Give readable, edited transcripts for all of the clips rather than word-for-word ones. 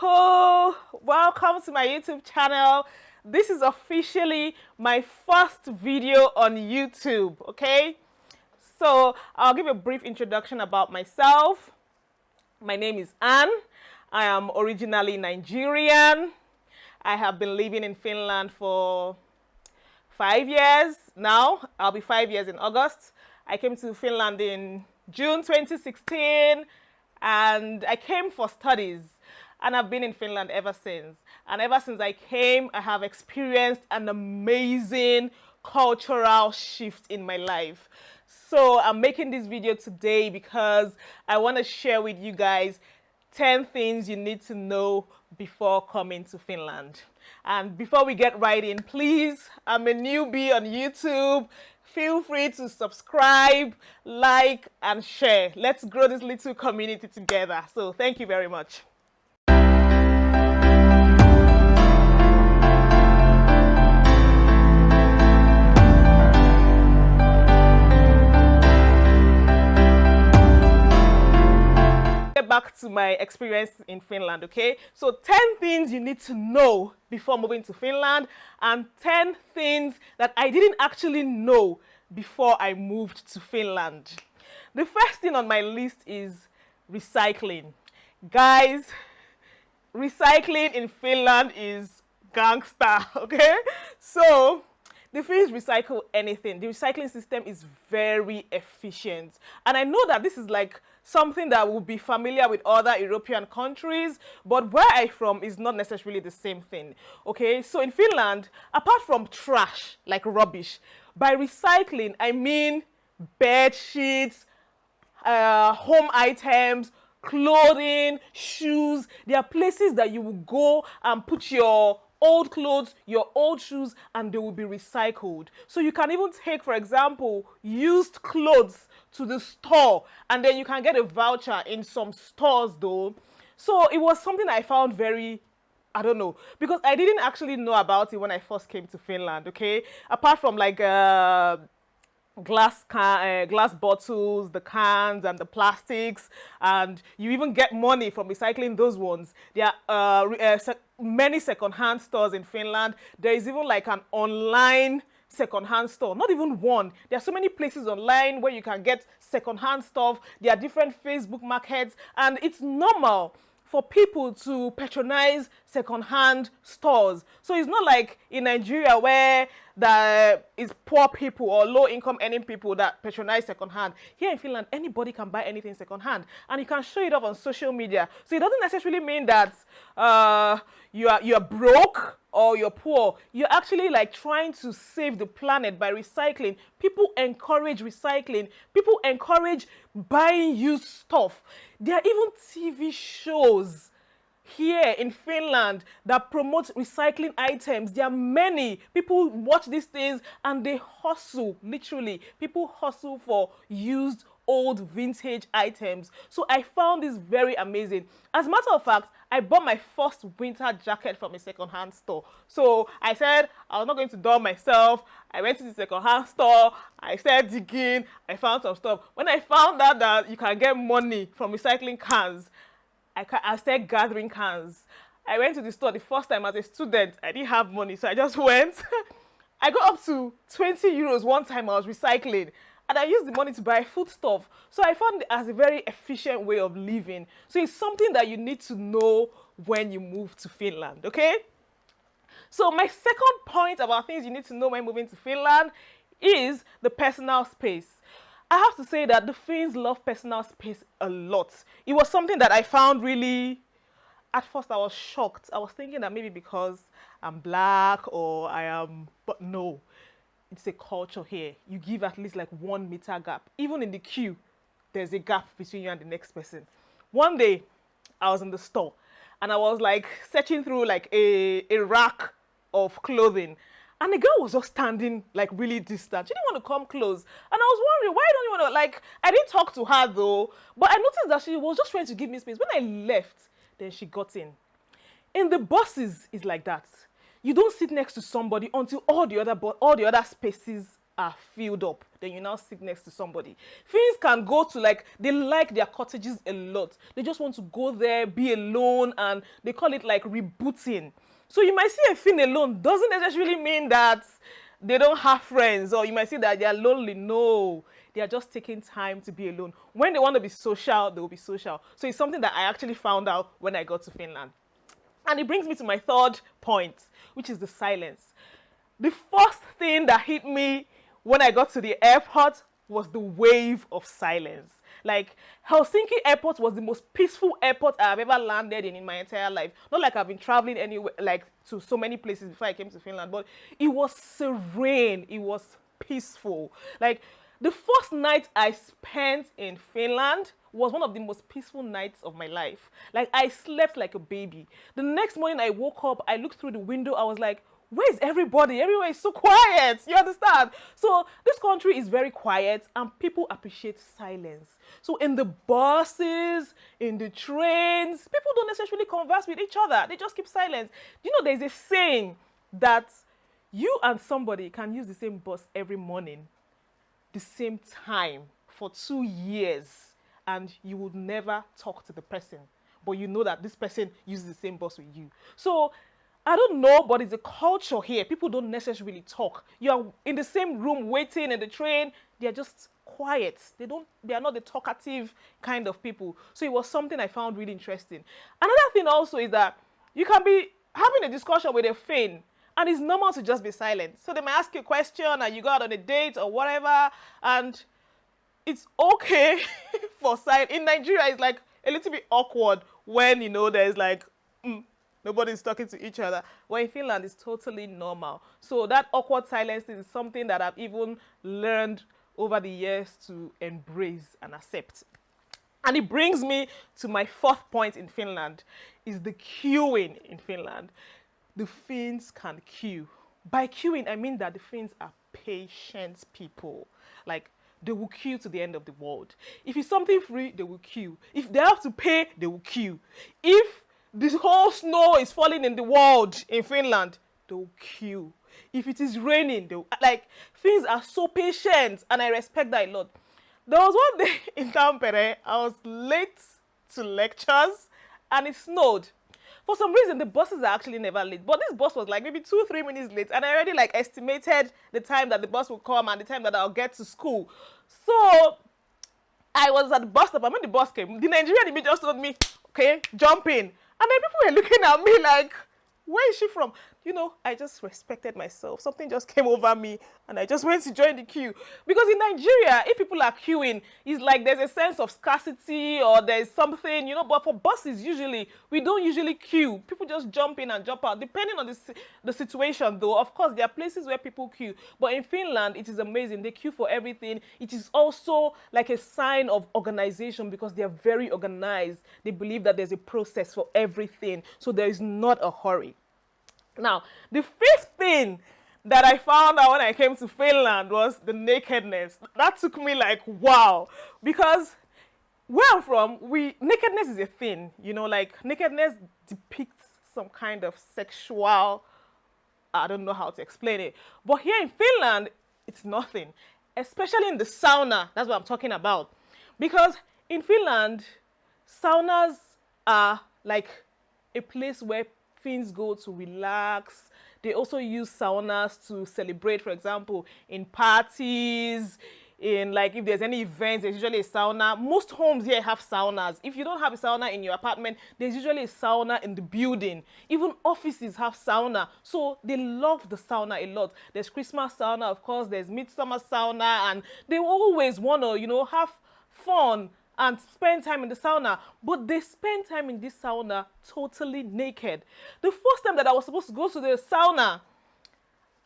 Welcome to my YouTube channel. This is officially my first video on YouTube, okay? So I'll give a brief introduction about myself. My name is Anne. I am originally Nigerian. I have been living in Finland for 5 years now. I'll be 5 years in August. I came to Finland in June 2016 and I came for studies. And I've been in Finland ever since. And ever since I came, I have experienced an amazing cultural shift in my life. So I'm making this video today because I want to share with you guys 10 things you need to know before coming to Finland. And before we get right in, please, I'm a newbie on YouTube. Feel free to subscribe, like, and share. Let's grow this little community together. So thank you very much. Back to my experience in Finland, okay? So 10 things you need to know before moving to Finland and 10 things that I didn't actually know before I moved to Finland. The first thing on my list is recycling. Guys, recycling in Finland is gangster, okay? So the Finns recycle anything. The recycling system is very efficient. And I know that this is like something that will be familiar with other European countries, but where I'm from is not necessarily the same thing. Okay, so in Finland, apart from trash, like rubbish, by recycling, I mean bed sheets, home items, clothing, shoes. There are places that you will go and put your old clothes, your old shoes, and they will be recycled. So you can even take, for example, used clothes to the store, and then you can get a voucher in some stores though. So it was something I found very, I don't know, because I didn't actually know about it when I first came to Finland, okay? Apart from like glass bottles, the cans and the plastics, and you even get money from recycling those ones. There are many second-hand stores in Finland. There is even like an online second-hand store, not even one. There are so many places online where you can get second-hand stuff. There are different Facebook markets, and it's normal for people to patronize second-hand stores. So it's not like in Nigeria where there is poor people or low-income earning people that patronize second-hand. Here in Finland, anybody can buy anything second-hand, and you can show it off on social media. So it doesn't necessarily mean that you're broke or you're poor. You're actually like trying to save the planet by recycling. People encourage recycling. People encourage buying used stuff. There are even TV shows here in Finland that promote recycling items. There are many. People watch these things and they hustle, literally. People hustle for used old vintage items. So I found this very amazing. As a matter of fact, I bought my first winter jacket from a second-hand store. So I said I was not going to dull myself. I went to the second-hand store. I started digging. I found some stuff. When I found out that you can get money from recycling cans, I started gathering cans. I went to the store the first time as a student. I didn't have money, so I just went. I got up to 20 euros one time I was recycling. And I used the money to buy food stuff. So I found it as a very efficient way of living. So it's something that you need to know when you move to Finland, okay? So my second point about things you need to know when moving to Finland is the personal space. I have to say that the Finns love personal space a lot. It was something that I found really, at first I was shocked. I was thinking that maybe because I'm black or I am, but no. It's a culture here. You give at least like 1 meter gap. Even in the queue, there's a gap between you and the next person. One day, I was in the store and I was like searching through like a rack of clothing. And the girl was just standing like really distant. She didn't want to come close. And I was wondering, why don't you want to, like, I didn't talk to her though. But I noticed that she was just trying to give me space. When I left, then she got in. In the buses, it's like that. You don't sit next to somebody until all the other spaces are filled up, then you now sit next to somebody. Finns can go to, like, they like their cottages a lot. They just want to go there, be alone, and they call it like rebooting. So you might see a Finn alone, doesn't necessarily mean that they don't have friends, or you might see that they are lonely. No, they are just taking time to be alone. When they want to be social, they will be social. So it's something that I actually found out when I got to Finland. And it brings me to my third point, which is the silence. The first thing that hit me when I got to the airport was the wave of silence. Like, Helsinki airport was the most peaceful airport I've ever landed in my entire life. Not like I've been traveling anywhere, like, to so many places before I came to Finland, but it was serene. It was peaceful. Like, the first night I spent in Finland was one of the most peaceful nights of my life. Like, I slept like a baby. The next morning I woke up, I looked through the window, I was like, where's everybody? Everywhere is so quiet. You understand? So this country is very quiet and people appreciate silence. So in the buses, in the trains, people don't necessarily converse with each other. They just keep silence. You know, there's a saying that you and somebody can use the same bus every morning, the same time for 2 years, and you would never talk to the person. But you know that this person uses the same bus with you. So I don't know, but it's a culture here. People don't necessarily talk. You are in the same room waiting in the train. They are just quiet. They are not the talkative kind of people. So it was something I found really interesting. Another thing also is that you can be having a discussion with a Finn, and it's normal to just be silent. So they might ask you a question and you go out on a date or whatever, and it's okay for silence. In Nigeria, it's like a little bit awkward when, you know, there's like, nobody's talking to each other. Well, in Finland, it's totally normal. So that awkward silence is something that I've even learned over the years to embrace and accept. And it brings me to my fourth point in Finland, is the queuing in Finland. The Finns can queue. By queuing, I mean that the Finns are patient people. Like, they will queue to the end of the world. If it's something free, they will queue. If they have to pay, they will queue. If the whole snow is falling in the world in Finland, they will queue. If it is raining, they will, like, Finns are so patient, and I respect that a lot. There was one day in Tampere, I was late to lectures, and it snowed. For some reason, the buses are actually never late, but this bus was like maybe 2-3 minutes late, and I already like estimated the time that the bus will come and the time that I'll get to school. So I was at the bus stop, and when the bus came, the Nigerian immediately just told me, okay, jump in. And then people were looking at me like, where is she from? You know, I just respected myself. Something just came over me and I just went to join the queue. Because in Nigeria, if people are queuing, it's like there's a sense of scarcity or there's something, you know, but for buses, usually, we don't usually queue. People just jump in and jump out. Depending on the situation, though, of course, there are places where people queue. But in Finland, it is amazing. They queue for everything. It is also like a sign of organization because they are very organized. They believe that there's a process for everything. So there is not a hurry. Now, the fifth thing that I found out when I came to Finland was the nakedness. That took me like, wow. Because where I'm from, nakedness is a thing. You know, like nakedness depicts some kind of sexual, I don't know how to explain it. But here in Finland, it's nothing. Especially in the sauna, that's what I'm talking about. Because in Finland, saunas are like a place where Finns go to relax. They also use saunas to celebrate, for example, in parties, in like if there's any events, there's usually a sauna. Most homes here have saunas. If you don't have a sauna in your apartment, there's usually a sauna in the building. Even offices have sauna. So they love the sauna a lot. There's Christmas sauna, of course, there's midsummer sauna, and they always want to, you know, have fun and spend time in the sauna, but they spend time in this sauna totally naked. The first time that I was supposed to go to the sauna,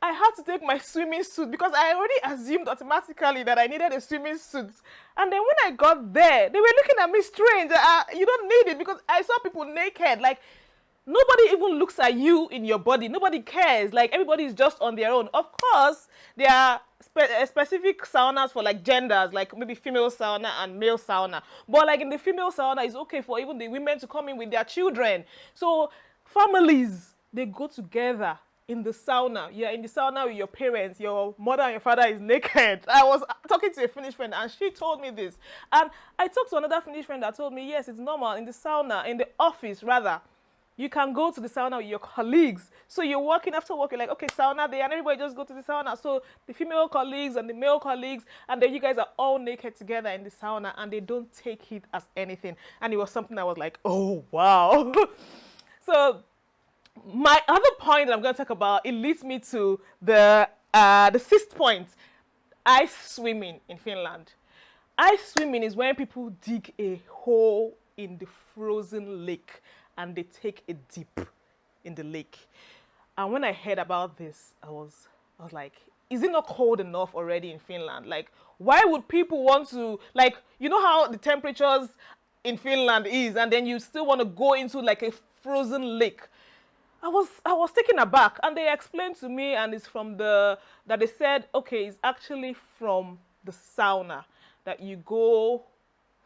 I had to take my swimming suit because I already assumed automatically that I needed a swimming suit. And then when I got there, they were looking at me strange. You don't need it because I saw people naked. Like, nobody even looks at you in your body. Nobody cares. Like, everybody is just on their own. Of course, there are specific saunas for like genders, like maybe female sauna and male sauna. But like in the female sauna, it's okay for even the women to come in with their children. So families, they go together in the sauna. You're in the sauna with your parents. Your mother and your father is naked. I was talking to a Finnish friend and she told me this. And I talked to another Finnish friend that told me, yes, it's normal in the sauna, in the office rather. You can go to the sauna with your colleagues. So you're working after work, you're like, okay, sauna day, and everybody just go to the sauna. So the female colleagues and the male colleagues, and then you guys are all naked together in the sauna, and they don't take it as anything. And it was something I was like, oh, wow. So my other point that I'm going to talk about, it leads me to the sixth point, ice swimming in Finland. Ice swimming is when people dig a hole in the frozen lake and they take a dip in the lake. And when I heard about this, I was like, is it not cold enough already in Finland? Like, why would people want to, like, you know how the temperatures in Finland is, and then you still want to go into like a frozen lake? I was taken aback, and they explained to me, and it's from that they said, okay, it's actually from the sauna, that you go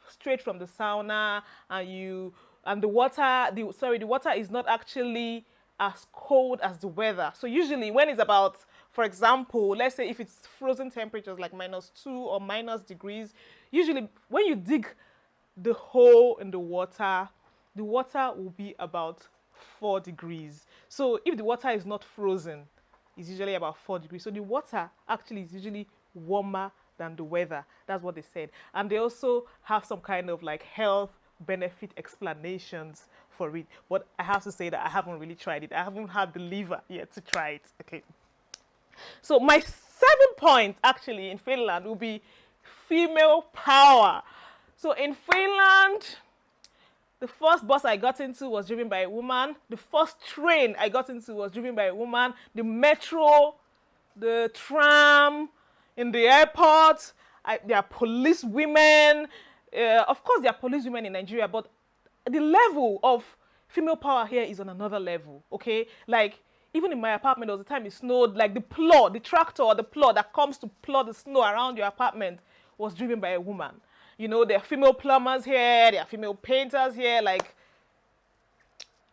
straight from the sauna, and the water is not actually as cold as the weather. So usually when it's about, for example, let's say if it's frozen temperatures like -2 or -degrees, usually when you dig the hole in the water will be about 4 degrees. So if the water is not frozen, it's usually about 4 degrees. So the water actually is usually warmer than the weather. That's what they said. And they also have some kind of like health benefit explanations for it. But I have to say that I haven't really tried it. I haven't had the liver yet to try it. Okay. So my 7th point actually in Finland will be female power. So in Finland, the first bus I got into was driven by a woman. The first train I got into was driven by a woman. The metro, the tram, in the airport, there are police women. Of course, there are police women in Nigeria, but the level of female power here is on another level, okay? Like, even in my apartment, there was a time it snowed, like the tractor or the plow that comes to plow the snow around your apartment was driven by a woman. You know, there are female plumbers here, there are female painters here, like,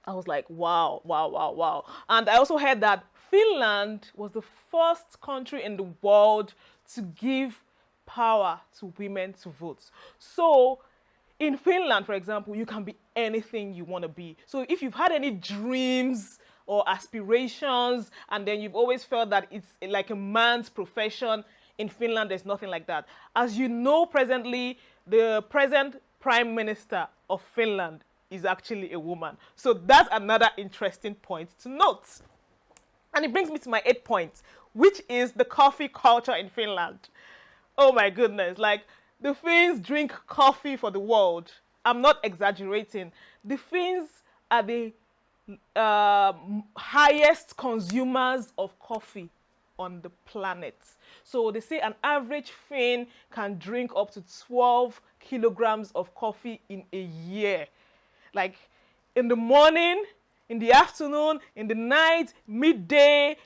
I was like, wow, wow, wow, wow. And I also heard that Finland was the first country in the world to give power to women to vote. So in Finland, for example, you can be anything you want to be. So if you've had any dreams or aspirations, and then you've always felt that it's like a man's profession, in Finland, there's nothing like that. As you know, presently, the present Prime Minister of Finland is actually a woman. So that's another interesting point to note. And it brings me to my 8th point, which is the coffee culture in Finland. Oh my goodness, like the Finns drink coffee for the world. I'm not exaggerating. The Finns are the highest consumers of coffee on the planet. So they say an average Finn can drink up to 12 kilograms of coffee in a year. Like in the morning, in the afternoon, in the night, midday,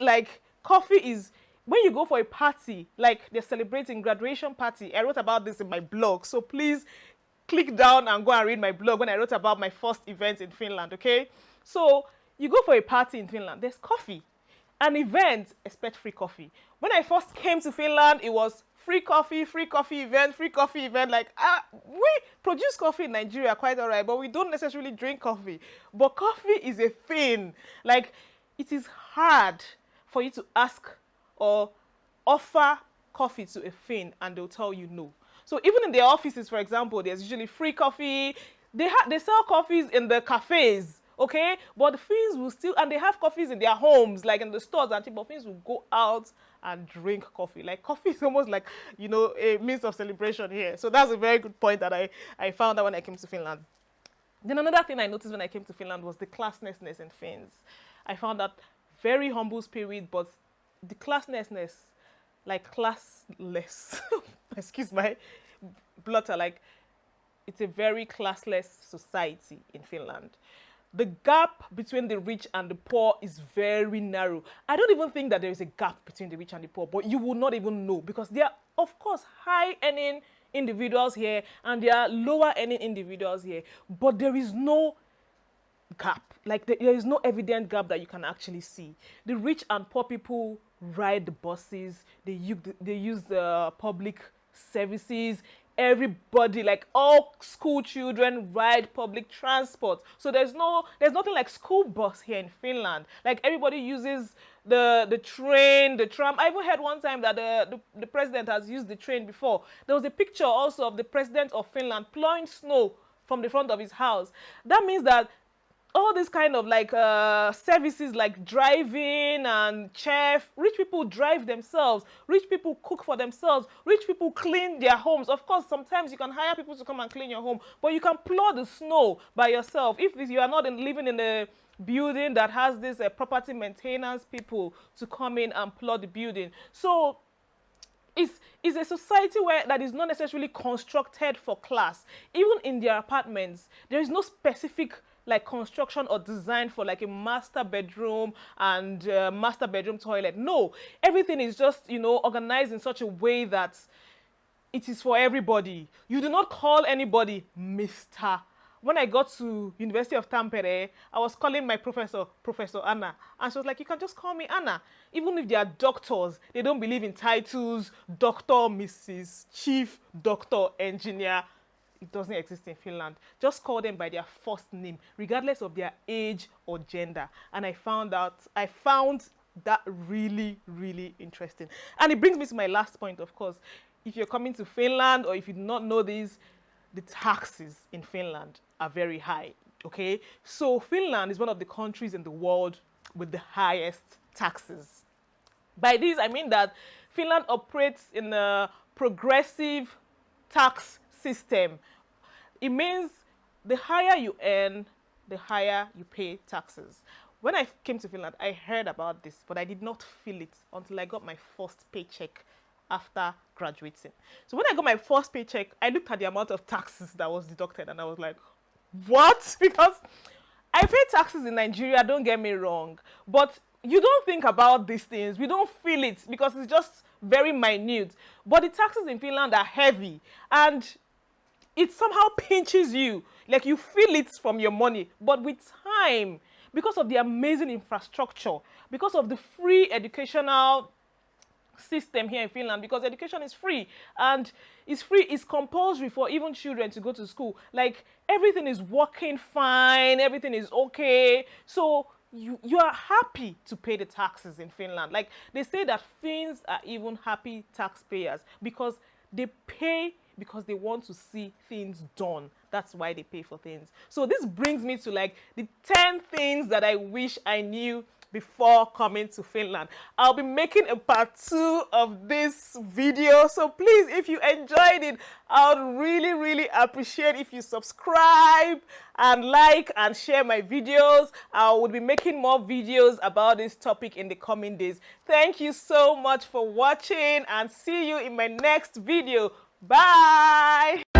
like coffee is, when you go for a party, like they're celebrating graduation party. I wrote about this in my blog. So please click down and go and read my blog when I wrote about my first event in Finland, okay? So you go for a party in Finland, there's coffee. An event, expect free coffee. When I first came to Finland, it was free coffee event, free coffee event. Like, we produce coffee in Nigeria, quite all right, but we don't necessarily drink coffee. But coffee is a thing. Like, it is hard for you to ask or offer coffee to a Finn and they'll tell you no. So even in their offices, for example, there's usually free coffee. They sell coffees in the cafes. Okay, but the Finns will still, and they have coffees in their homes, like in the stores, and but Finns will go out and drink coffee. Like coffee is almost like, you know, a means of celebration here. So that's a very good point that I found out when I came to Finland. Then another thing I noticed when I came to Finland was the classlessness in Finns. I found that very humble spirit, but the classlessness, like classless, excuse my blutter, like it's a very classless society in Finland. The gap between the rich and the poor is very narrow. I don't even think that there is a gap between the rich and the poor, but you will not even know because there are, of course, high-earning individuals here and there are lower-earning individuals here, but there is no gap. Like there is no evident gap that you can actually see. The rich and poor people ride the buses. They use the public services. Everybody, like all school children, ride public transport. So there's nothing like school bus here in Finland. Like everybody uses the train, the tram. I even heard one time that the president has used the train before. There was a picture also of the president of Finland plowing snow from the front of his house. That means that all these kind of like services like driving and chef, rich people drive themselves, rich people cook for themselves, rich people clean their homes. Of course, sometimes you can hire people to come and clean your home, but you can plow the snow by yourself if you are not living in a building that has this property maintenance people to come in and plow the building. So it's a society where that is not necessarily constructed for class. Even in their apartments, there is no specific like construction or design for like a master bedroom and master bedroom toilet. No, everything is just, organized in such a way that it is for everybody. You do not call anybody Mr. When I got to University of Tampere, I was calling my professor Anna, and she was like, you can just call me Anna. Even if they are doctors, they don't believe in titles, doctor, Mrs., chief, doctor, engineer. It doesn't exist in Finland. Just call them by their first name, regardless of their age or gender. And I found that really, really interesting. And it brings me to my last point, of course. If you're coming to Finland, or if you do not know this, the taxes in Finland are very high, okay? So Finland is one of the countries in the world with the highest taxes. By this, I mean that Finland operates in a progressive tax system. It means the higher you earn, the higher you pay taxes. When I came to Finland, I heard about this, but I did not feel it until I got my first paycheck after graduating. So when I got my first paycheck, I looked at the amount of taxes that was deducted and I was like, what? Because I pay taxes in Nigeria, don't get me wrong, but you don't think about these things. We don't feel it because it's just very minute. But the taxes in Finland are heavy and it somehow pinches you. Like you feel it from your money. But with time, because of the amazing infrastructure, because of the free educational system here in Finland, because education is free and it's compulsory for even children to go to school. Like everything is working fine, everything is okay. So you are happy to pay the taxes in Finland. Like they say that Finns are even happy taxpayers because they pay because they want to see things done. That's why they pay for things. So this brings me to like the 10 things that I wish I knew before coming to Finland. I'll be making a part 2 of this video. So please, if you enjoyed it, I would really, really appreciate if you subscribe and like and share my videos. I will be making more videos about this topic in the coming days. Thank you so much for watching and see you in my next video. Bye.